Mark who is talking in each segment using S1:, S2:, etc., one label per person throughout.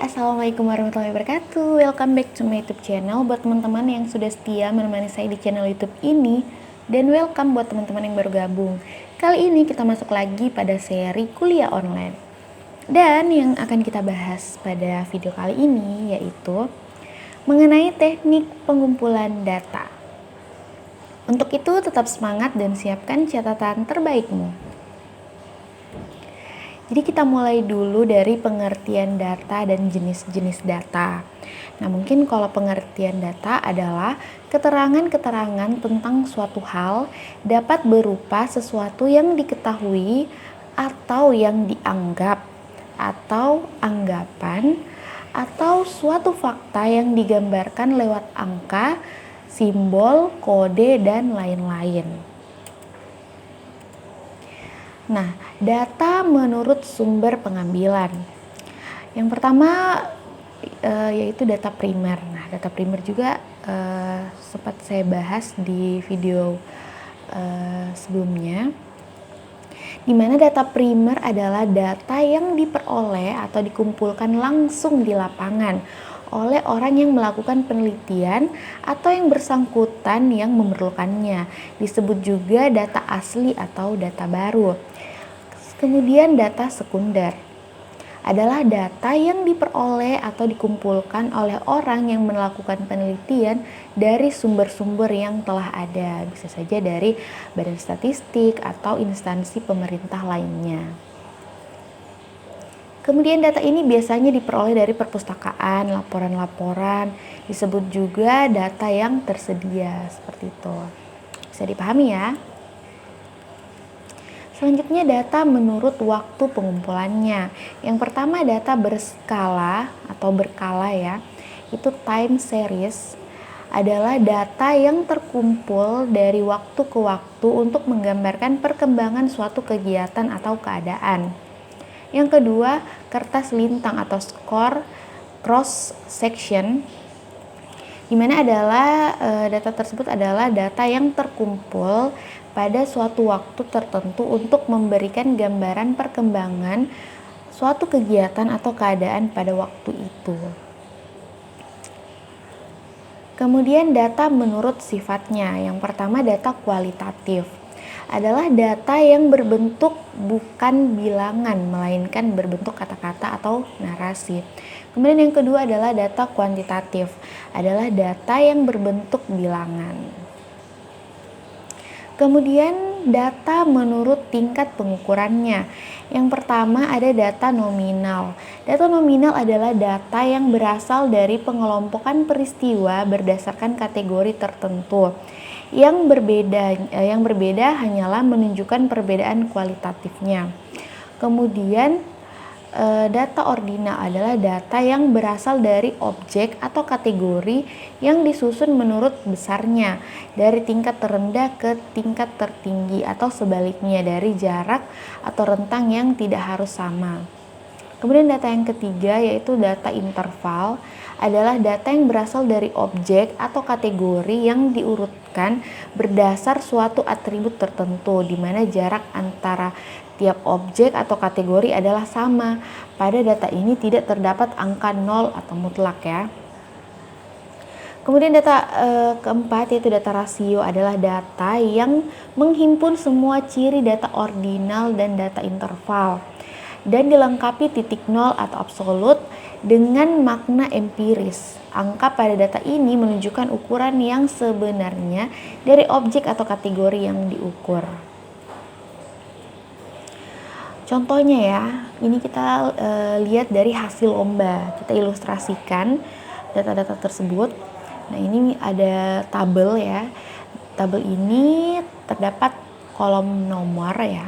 S1: Assalamualaikum warahmatullahi wabarakatuh. Welcome back to my YouTube channel. Buat teman-teman yang sudah setia menemani saya di channel YouTube ini, dan welcome buat teman-teman yang baru gabung. Kali ini kita masuk lagi pada seri kuliah online. Dan yang akan kita bahas pada video kali ini yaitu mengenai teknik pengumpulan data. Untuk itu tetap semangat dan siapkan catatan terbaikmu. Jadi kita mulai dulu dari pengertian data dan jenis-jenis data. Nah, mungkin kalau pengertian data adalah keterangan-keterangan tentang suatu hal dapat berupa sesuatu yang diketahui atau yang dianggap atau anggapan atau suatu fakta yang digambarkan lewat angka, simbol, kode, dan lain-lain. Nah, data menurut sumber pengambilan. Yang pertama yaitu data primer. Nah, data primer juga sempat saya bahas di video sebelumnya. Di mana data primer adalah data yang diperoleh atau dikumpulkan langsung di lapangan oleh orang yang melakukan penelitian atau yang bersangkutan yang memerlukannya. Disebut juga data asli atau data baru. Kemudian data sekunder adalah data yang diperoleh atau dikumpulkan oleh orang yang melakukan penelitian dari sumber-sumber yang telah ada. Bisa saja dari badan statistik atau instansi pemerintah lainnya. Kemudian data ini biasanya diperoleh dari perpustakaan, laporan-laporan, disebut juga data yang tersedia, seperti itu. Bisa dipahami ya? Selanjutnya data menurut waktu pengumpulannya. Yang pertama data berskala atau berkala ya, itu time series adalah data yang terkumpul dari waktu ke waktu untuk menggambarkan perkembangan suatu kegiatan atau keadaan. Yang kedua, kertas lintang atau score cross section, di mana adalah data tersebut adalah data yang terkumpul pada suatu waktu tertentu untuk memberikan gambaran perkembangan suatu kegiatan atau keadaan pada waktu itu. Kemudian data menurut sifatnya. Yang pertama data kualitatif adalah data yang berbentuk bukan bilangan melainkan berbentuk kata-kata atau narasi. Kemudian yang kedua adalah data kuantitatif, adalah data yang berbentuk bilangan. Kemudian data menurut tingkat pengukurannya. Yang pertama ada data nominal. Data nominal adalah data yang berasal dari pengelompokan peristiwa berdasarkan kategori tertentu. Yang berbeda hanyalah menunjukkan perbedaan kualitatifnya. Kemudian data ordinal adalah data yang berasal dari objek atau kategori yang disusun menurut besarnya dari tingkat terendah ke tingkat tertinggi atau sebaliknya dari jarak atau rentang yang tidak harus sama. Kemudian data yang ketiga yaitu data interval adalah data yang berasal dari objek atau kategori yang diurutkan berdasar suatu atribut tertentu di mana jarak antara tiap objek atau kategori adalah sama. Pada data ini tidak terdapat angka 0 atau mutlak ya. Kemudian data keempat yaitu data rasio adalah data yang menghimpun semua ciri data ordinal dan data interval dan dilengkapi titik 0 atau absolut dengan makna empiris. Angka pada data ini menunjukkan ukuran yang sebenarnya dari objek atau kategori yang diukur. Contohnya ya, ini kita lihat dari hasil lomba. Kita ilustrasikan data-data tersebut. Nah, ini ada tabel ya. Tabel ini terdapat kolom nomor ya.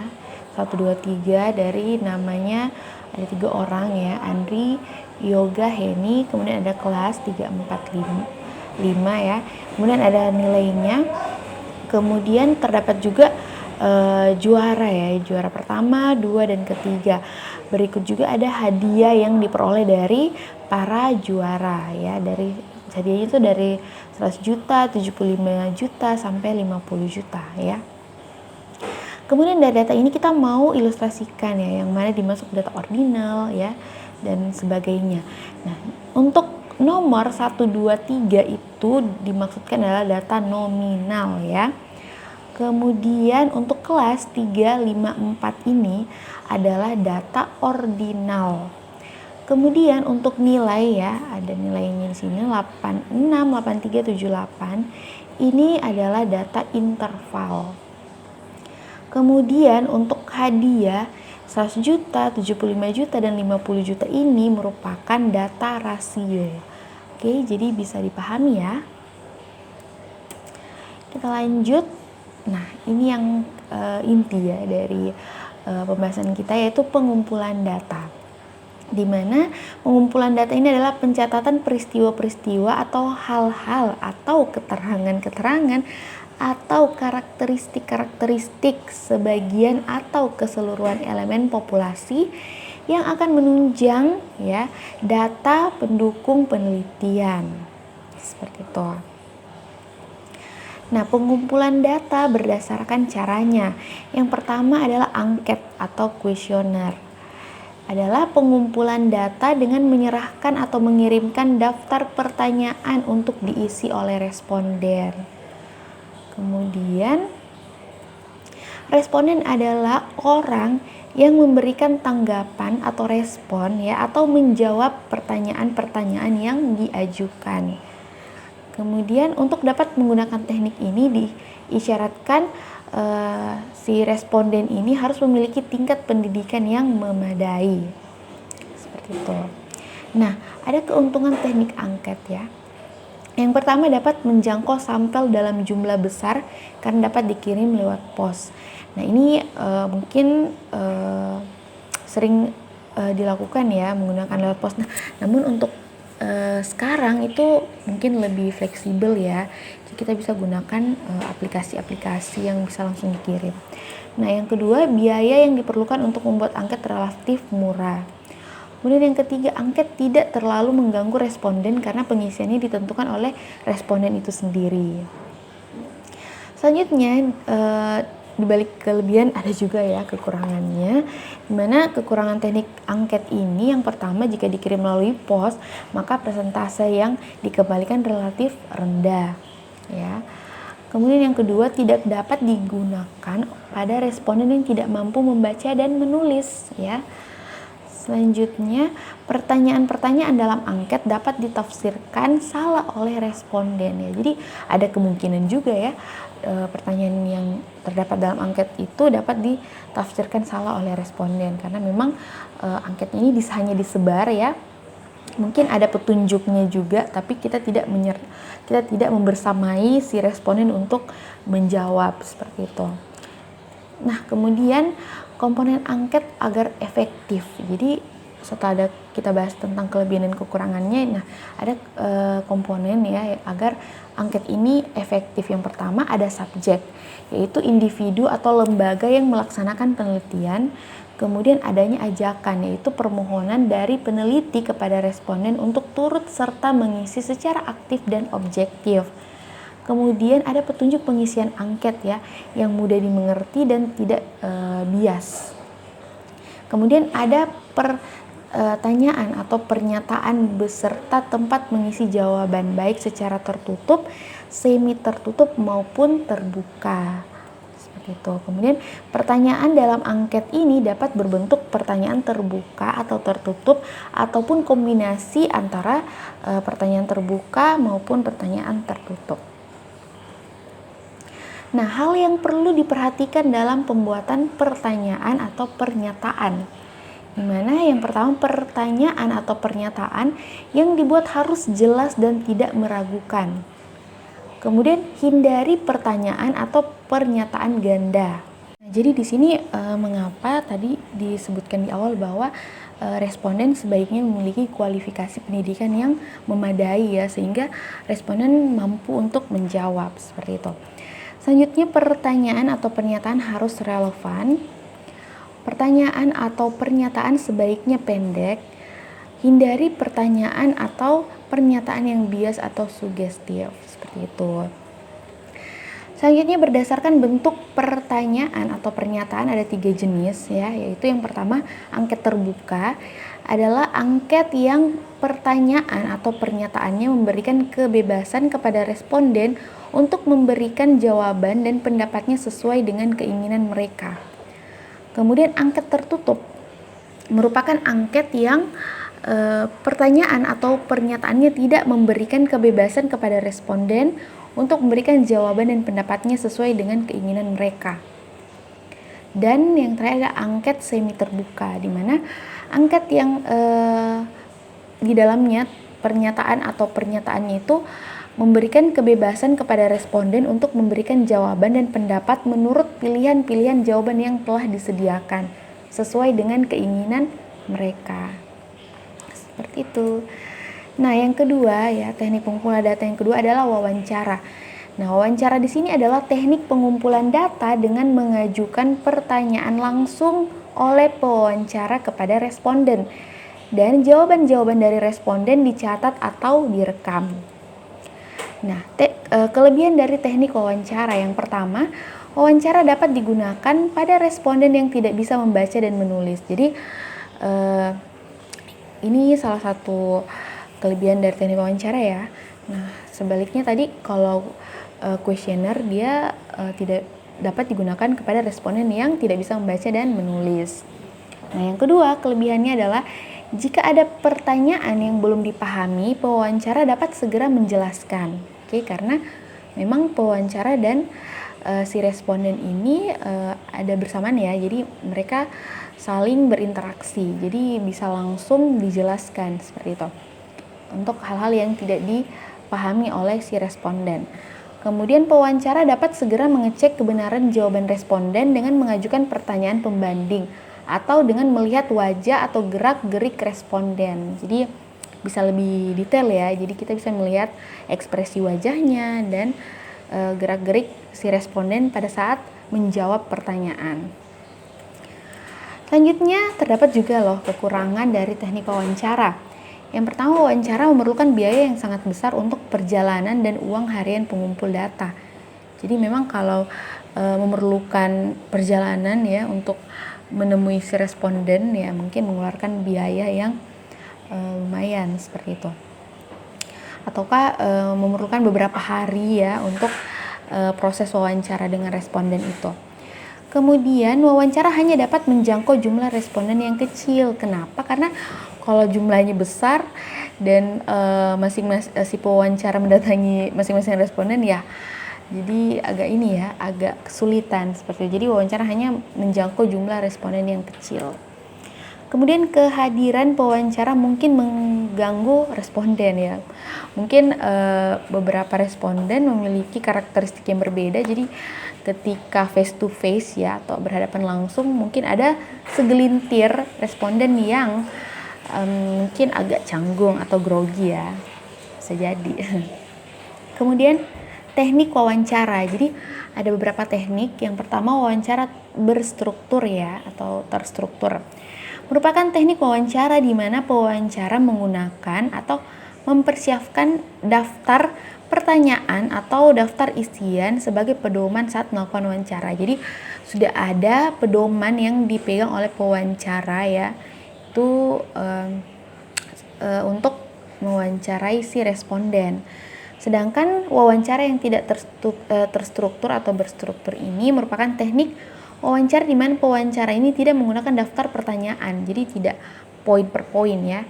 S1: 1, 2, 3 dari namanya ada 3 orang ya. Andri, Yoga, Heni, kemudian ada kelas 3, 4, 5 ya. Kemudian ada nilainya. Kemudian terdapat juga juara ya, juara pertama, 2, dan ketiga. Berikut juga ada hadiah yang diperoleh dari para juara ya, dari hadiahnya itu dari 100 juta, 75 juta sampai 50 juta ya. Kemudian dari data ini kita mau ilustrasikan ya, yang mana dimasuk data ordinal ya, dan sebagainya. Nah, untuk nomor 1, 2, 3 itu dimaksudkan adalah data nominal ya. Kemudian untuk kelas 3, 5, 4 ini adalah data ordinal. Kemudian untuk nilai ya, ada nilainya di sini 86, 83, 78. Ini adalah data interval. Kemudian untuk hadiah 100 juta, 75 juta, dan 50 juta ini merupakan data rasio. Oke, jadi bisa dipahami ya. Kita lanjut. Nah, ini yang inti ya dari pembahasan kita, yaitu pengumpulan data. Di mana pengumpulan data ini adalah pencatatan peristiwa-peristiwa atau hal-hal atau keterangan-keterangan atau karakteristik-karakteristik sebagian atau keseluruhan elemen populasi yang akan menunjang ya data pendukung penelitian. Seperti itu. Nah, pengumpulan data berdasarkan caranya. Yang pertama adalah angket atau kuesioner. Adalah pengumpulan data dengan menyerahkan atau mengirimkan daftar pertanyaan untuk diisi oleh responden. Kemudian, responden adalah orang yang memberikan tanggapan atau respon ya atau menjawab pertanyaan-pertanyaan yang diajukan. Kemudian untuk dapat menggunakan teknik ini diisyaratkan si responden ini harus memiliki tingkat pendidikan yang memadai. Seperti itu. Nah, ada keuntungan teknik angket ya. Yang pertama dapat menjangkau sampel dalam jumlah besar karena dapat dikirim lewat pos. Nah, ini mungkin sering dilakukan ya menggunakan lewat pos. Nah, namun untuk sekarang itu mungkin lebih fleksibel ya. Jadi kita bisa gunakan aplikasi-aplikasi yang bisa langsung dikirim. Nah, yang kedua, biaya yang diperlukan untuk membuat angket relatif murah. Kemudian yang ketiga, angket tidak terlalu mengganggu responden karena pengisiannya ditentukan oleh responden itu sendiri. Selanjutnya, di balik kelebihan ada juga ya kekurangannya, dimana kekurangan teknik angket ini yang pertama, jika dikirim melalui pos maka persentase yang dikembalikan relatif rendah ya. Kemudian yang kedua, tidak dapat digunakan pada responden yang tidak mampu membaca dan menulis ya. Selanjutnya, pertanyaan-pertanyaan dalam angket dapat ditafsirkan salah oleh responden ya. Jadi ada kemungkinan juga ya pertanyaan yang terdapat dalam angket itu dapat ditafsirkan salah oleh responden karena memang angketnya ini hanya disebar ya. Mungkin ada petunjuknya juga, tapi kita tidak membersamai si responden untuk menjawab seperti itu. Nah, kemudian komponen angket agar efektif. Jadi setelah kita bahas tentang kelebihan dan kekurangannya, nah ada komponen ya agar angket ini efektif. Yang pertama ada subjek, yaitu individu atau lembaga yang melaksanakan penelitian. Kemudian adanya ajakan, yaitu permohonan dari peneliti kepada responden untuk turut serta mengisi secara aktif dan objektif. Kemudian ada petunjuk pengisian angket ya, yang mudah dimengerti dan tidak bias. Kemudian ada pertanyaan atau pernyataan beserta tempat mengisi jawaban baik secara tertutup, semi tertutup maupun terbuka. Seperti itu. Kemudian pertanyaan dalam angket ini dapat berbentuk pertanyaan terbuka atau tertutup ataupun kombinasi antara pertanyaan terbuka maupun pertanyaan tertutup. Nah, hal yang perlu diperhatikan dalam pembuatan pertanyaan atau pernyataan, dimana yang pertama, pertanyaan atau pernyataan yang dibuat harus jelas dan tidak meragukan. Kemudian hindari pertanyaan atau pernyataan ganda. Nah, jadi di sini mengapa tadi disebutkan di awal bahwa responden sebaiknya memiliki kualifikasi pendidikan yang memadai ya, sehingga responden mampu untuk menjawab seperti itu. Selanjutnya, pertanyaan atau pernyataan harus relevan. Pertanyaan atau pernyataan sebaiknya pendek. Hindari pertanyaan atau pernyataan yang bias atau sugestif, seperti itu. Selanjutnya, berdasarkan bentuk pertanyaan atau pernyataan ada 3 jenis ya, yaitu yang pertama angket terbuka. adalah angket yang pertanyaan atau pernyataannya memberikan kebebasan kepada responden untuk memberikan jawaban dan pendapatnya sesuai dengan keinginan mereka. Kemudian angket tertutup merupakan angket yang pertanyaan atau pernyataannya tidak memberikan kebebasan kepada responden untuk memberikan jawaban dan pendapatnya sesuai dengan keinginan mereka. Dan yang terakhir adalah angket semi terbuka, di mana angket yang di dalamnya pernyataan atau pernyataannya itu memberikan kebebasan kepada responden untuk memberikan jawaban dan pendapat menurut pilihan-pilihan jawaban yang telah disediakan sesuai dengan keinginan mereka. Seperti itu. Nah, yang kedua ya, teknik pengumpulan data yang kedua adalah wawancara. Nah, wawancara di sini adalah teknik pengumpulan data dengan mengajukan pertanyaan langsung oleh pewawancara kepada responden dan jawaban-jawaban dari responden dicatat atau direkam. Nah, kelebihan dari teknik wawancara yang pertama, wawancara dapat digunakan pada responden yang tidak bisa membaca dan menulis. Jadi ini salah satu kelebihan dari teknik wawancara ya. Nah, sebaliknya tadi kalau kuesioner dia tidak dapat digunakan kepada responden yang tidak bisa membaca dan menulis. Nah, yang kedua kelebihannya adalah jika ada pertanyaan yang belum dipahami, pewawancara dapat segera menjelaskan. Oke, karena memang pewawancara dan si responden ini ada bersamaan ya, jadi mereka saling berinteraksi, jadi bisa langsung dijelaskan seperti itu untuk hal-hal yang tidak dipahami oleh si responden. Kemudian pewawancara dapat segera mengecek kebenaran jawaban responden dengan mengajukan pertanyaan pembanding atau dengan melihat wajah atau gerak-gerik responden. Jadi bisa lebih detail ya. Jadi kita bisa melihat ekspresi wajahnya dan gerak-gerik si responden pada saat menjawab pertanyaan. Selanjutnya terdapat juga loh kekurangan dari teknik wawancara. Yang pertama, wawancara memerlukan biaya yang sangat besar untuk perjalanan dan uang harian pengumpul data. Jadi memang kalau memerlukan perjalanan ya untuk menemui si responden ya mungkin mengeluarkan biaya yang lumayan seperti itu. Ataukah memerlukan beberapa hari ya untuk proses wawancara dengan responden itu. Kemudian wawancara hanya dapat menjangkau jumlah responden yang kecil. Kenapa? Karena kalau jumlahnya besar dan si pewawancara mendatangi masing-masing responden ya, jadi agak kesulitan seperti itu. Jadi wawancara hanya menjangkau jumlah responden yang kecil. Kemudian kehadiran pewawancara mungkin mengganggu responden ya. Mungkin beberapa responden memiliki karakteristik yang berbeda. Jadi ketika face to face ya atau berhadapan langsung mungkin ada segelintir responden yang mungkin agak canggung atau grogi ya. Bisa jadi. Kemudian teknik wawancara. Jadi ada beberapa teknik. Yang pertama wawancara berstruktur ya atau terstruktur. Merupakan teknik wawancara di mana pewawancara menggunakan atau mempersiapkan daftar pertanyaan atau daftar isian sebagai pedoman saat melakukan wawancara. Jadi sudah ada pedoman yang dipegang oleh pewawancara ya, itu untuk mewawancarai si responden. Sedangkan wawancara yang tidak terstruktur atau berstruktur ini merupakan teknik wawancara di mana pewawancara ini tidak menggunakan daftar pertanyaan, jadi tidak poin per poin ya,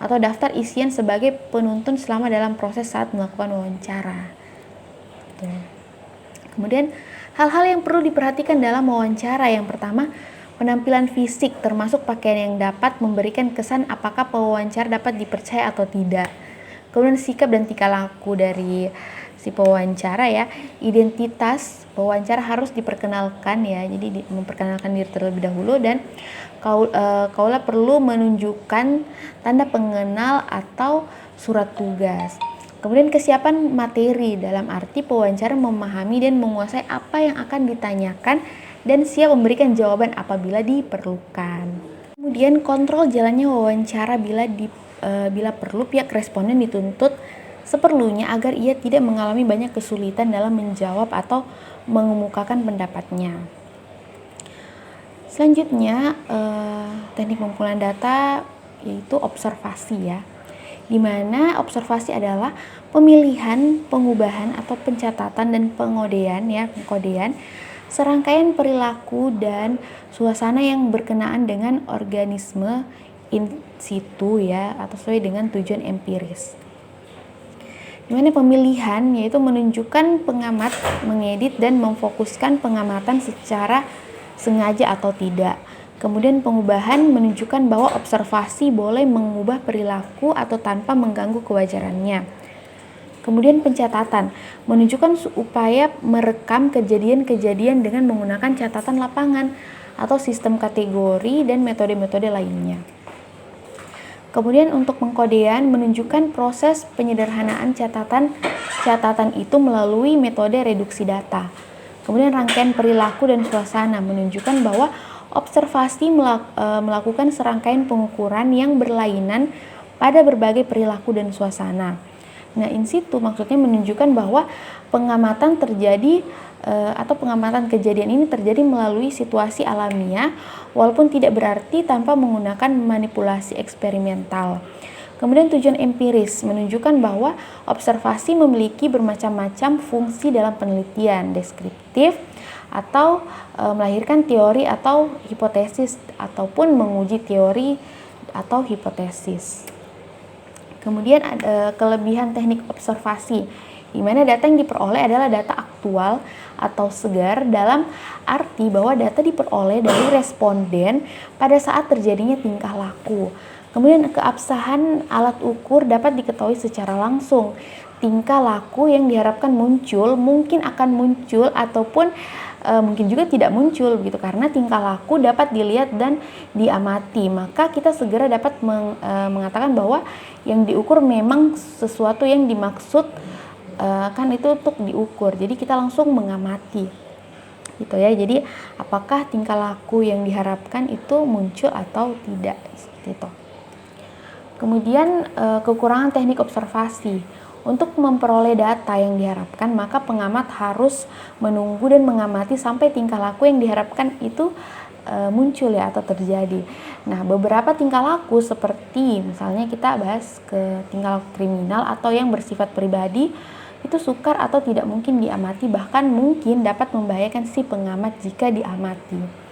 S1: atau daftar isian sebagai penuntun selama dalam proses saat melakukan wawancara. Kemudian hal-hal yang perlu diperhatikan dalam wawancara, yang pertama penampilan fisik termasuk pakaian yang dapat memberikan kesan apakah pewawancara dapat dipercaya atau tidak. Kemudian sikap dan tingkah laku dari si pewawancara ya, identitas pewawancara harus diperkenalkan ya, jadi memperkenalkan diri terlebih dahulu dan kaulah perlu menunjukkan tanda pengenal atau surat tugas. Kemudian kesiapan materi dalam arti pewawancara memahami dan menguasai apa yang akan ditanyakan dan siap memberikan jawaban apabila diperlukan. Kemudian kontrol jalannya wawancara bila perlu pihak responden dituntut seperlunya agar ia tidak mengalami banyak kesulitan dalam menjawab atau mengemukakan pendapatnya. Selanjutnya teknik pengumpulan data yaitu observasi ya. Di mana observasi adalah pemilihan, pengubahan atau pencatatan dan pengkodean serangkaian perilaku dan suasana yang berkenaan dengan organisme in situ ya, atau sesuai dengan tujuan empiris. Dimana pemilihan yaitu menunjukkan pengamat mengedit dan memfokuskan pengamatan secara sengaja atau tidak. Kemudian pengubahan menunjukkan bahwa observasi boleh mengubah perilaku atau tanpa mengganggu kewajarannya. Kemudian pencatatan menunjukkan upaya merekam kejadian-kejadian dengan menggunakan catatan lapangan atau sistem kategori dan metode-metode lainnya. Kemudian untuk pengkodean menunjukkan proses penyederhanaan catatan itu melalui metode reduksi data. Kemudian rangkaian perilaku dan suasana menunjukkan bahwa observasi melakukan serangkaian pengukuran yang berlainan pada berbagai perilaku dan suasana. Nah, in situ maksudnya menunjukkan bahwa pengamatan terjadi atau pengamatan kejadian ini terjadi melalui situasi alamiah walaupun tidak berarti tanpa menggunakan manipulasi eksperimental. Kemudian tujuan empiris menunjukkan bahwa observasi memiliki bermacam-macam fungsi dalam penelitian deskriptif atau melahirkan teori atau hipotesis ataupun menguji teori atau hipotesis. Kemudian ada kelebihan teknik observasi, di mana data yang diperoleh adalah data aktual atau segar dalam arti bahwa data diperoleh dari responden pada saat terjadinya tingkah laku. Kemudian keabsahan alat ukur dapat diketahui secara langsung. Tingkah laku yang diharapkan muncul mungkin akan muncul ataupun mungkin juga tidak muncul begitu, karena tingkah laku dapat dilihat dan diamati. Maka kita segera dapat mengatakan bahwa yang diukur memang sesuatu yang dimaksud kan itu untuk diukur. Jadi kita langsung mengamati gitu ya. Jadi apakah tingkah laku yang diharapkan itu muncul atau tidak gitu. Kemudian kekurangan teknik observasi. Untuk memperoleh data yang diharapkan, maka pengamat harus menunggu dan mengamati sampai tingkah laku yang diharapkan itu muncul ya atau terjadi. Nah, beberapa tingkah laku seperti misalnya kita bahas ke tingkah laku kriminal atau yang bersifat pribadi itu sukar atau tidak mungkin diamati, bahkan mungkin dapat membahayakan si pengamat jika diamati.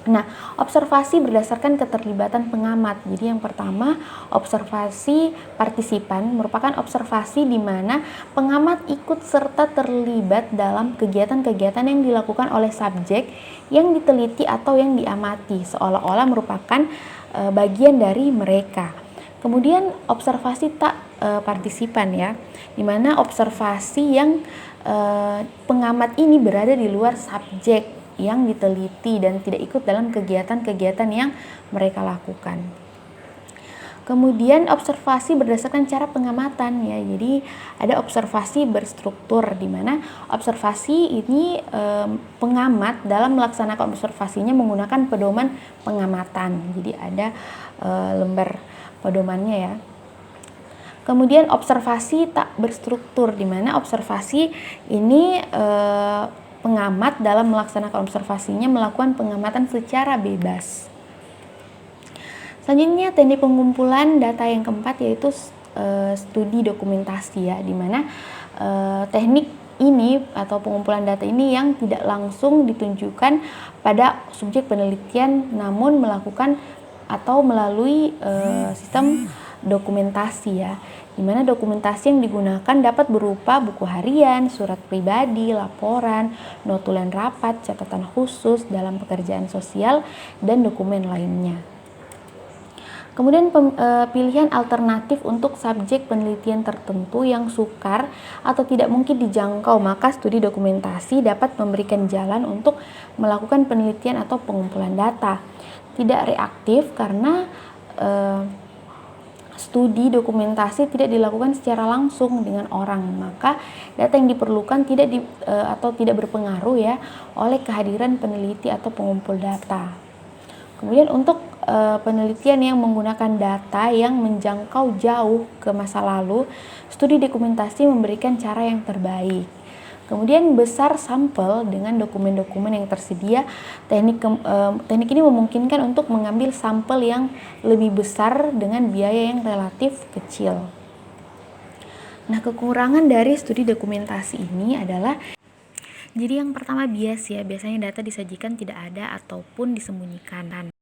S1: Nah, observasi berdasarkan keterlibatan pengamat. Jadi yang pertama, observasi partisipan merupakan observasi di mana pengamat ikut serta terlibat dalam kegiatan-kegiatan yang dilakukan oleh subjek yang diteliti atau yang diamati, seolah-olah merupakan bagian dari mereka. Kemudian observasi tak partisipan ya, di mana observasi yang pengamat ini berada di luar subjek yang diteliti dan tidak ikut dalam kegiatan-kegiatan yang mereka lakukan. Kemudian observasi berdasarkan cara pengamatan ya. Jadi ada observasi berstruktur di mana observasi ini pengamat dalam melaksanakan observasinya menggunakan pedoman pengamatan. Jadi ada lembar pedomannya ya. Kemudian observasi tak berstruktur di mana observasi ini pengamat dalam melaksanakan observasinya melakukan pengamatan secara bebas. Selanjutnya teknik pengumpulan data yang keempat yaitu studi dokumentasi ya, di mana teknik ini atau pengumpulan data ini yang tidak langsung ditunjukkan pada subjek penelitian namun melakukan atau melalui sistem dokumentasi ya, di mana dokumentasi yang digunakan dapat berupa buku harian, surat pribadi, laporan, notulen rapat, catatan khusus dalam pekerjaan sosial, dan dokumen lainnya. Kemudian pilihan alternatif untuk subjek penelitian tertentu yang sukar atau tidak mungkin dijangkau, maka studi dokumentasi dapat memberikan jalan untuk melakukan penelitian atau pengumpulan data. Tidak reaktif karena studi dokumentasi tidak dilakukan secara langsung dengan orang, maka data yang diperlukan tidak berpengaruh ya oleh kehadiran peneliti atau pengumpul data. Kemudian untuk penelitian yang menggunakan data yang menjangkau jauh ke masa lalu, studi dokumentasi memberikan cara yang terbaik. Kemudian besar sampel dengan dokumen-dokumen yang tersedia. Teknik ini memungkinkan untuk mengambil sampel yang lebih besar dengan biaya yang relatif kecil. Nah, kekurangan dari studi dokumentasi ini adalah jadi yang pertama bias ya, biasanya data disajikan tidak ada ataupun disembunyikan.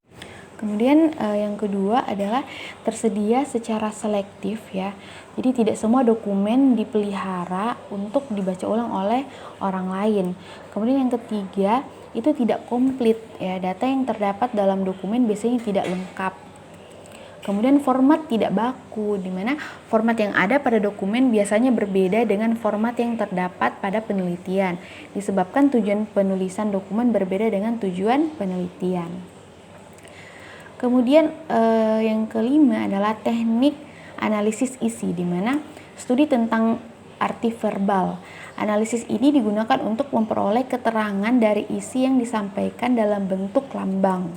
S1: Kemudian yang kedua adalah tersedia secara selektif ya. Jadi tidak semua dokumen dipelihara untuk dibaca ulang oleh orang lain. Kemudian yang ketiga, itu tidak komplit ya. Data yang terdapat dalam dokumen biasanya tidak lengkap. Kemudian format tidak baku, di mana format yang ada pada dokumen biasanya berbeda dengan format yang terdapat pada penelitian, disebabkan tujuan penulisan dokumen berbeda dengan tujuan penelitian. Kemudian yang kelima adalah teknik analisis isi, di mana studi tentang arti verbal. Analisis ini digunakan untuk memperoleh keterangan dari isi yang disampaikan dalam bentuk lambang.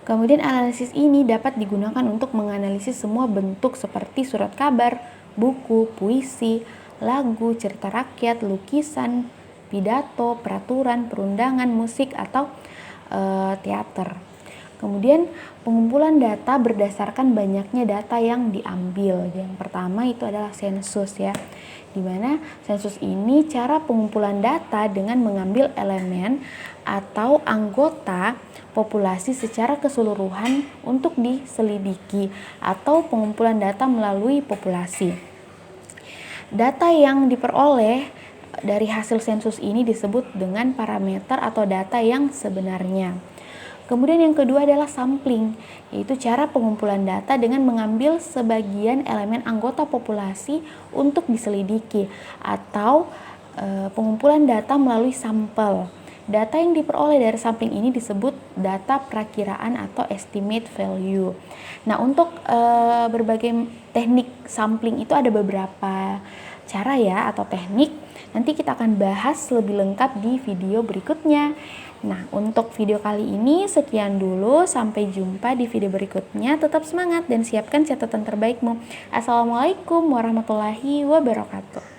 S1: Kemudian analisis ini dapat digunakan untuk menganalisis semua bentuk seperti surat kabar, buku, puisi, lagu, cerita rakyat, lukisan, pidato, peraturan, perundangan, musik, atau teater. Kemudian pengumpulan data berdasarkan banyaknya data yang diambil. Yang pertama itu adalah sensus ya. Di mana sensus ini cara pengumpulan data dengan mengambil elemen atau anggota populasi secara keseluruhan untuk diselidiki, atau pengumpulan data melalui populasi. Data yang diperoleh dari hasil sensus ini disebut dengan parameter atau data yang sebenarnya. Kemudian yang kedua adalah sampling, yaitu cara pengumpulan data dengan mengambil sebagian elemen anggota populasi untuk diselidiki, atau pengumpulan data melalui sampel. Data yang diperoleh dari sampling ini disebut data perakiraan atau estimate value. Nah, untuk berbagai teknik sampling itu ada beberapa cara ya atau teknik. Nanti kita akan bahas lebih lengkap di video berikutnya. Nah, untuk video kali ini sekian dulu. Sampai jumpa di video berikutnya. Tetap semangat dan siapkan catatan terbaikmu. Assalamualaikum warahmatullahi wabarakatuh.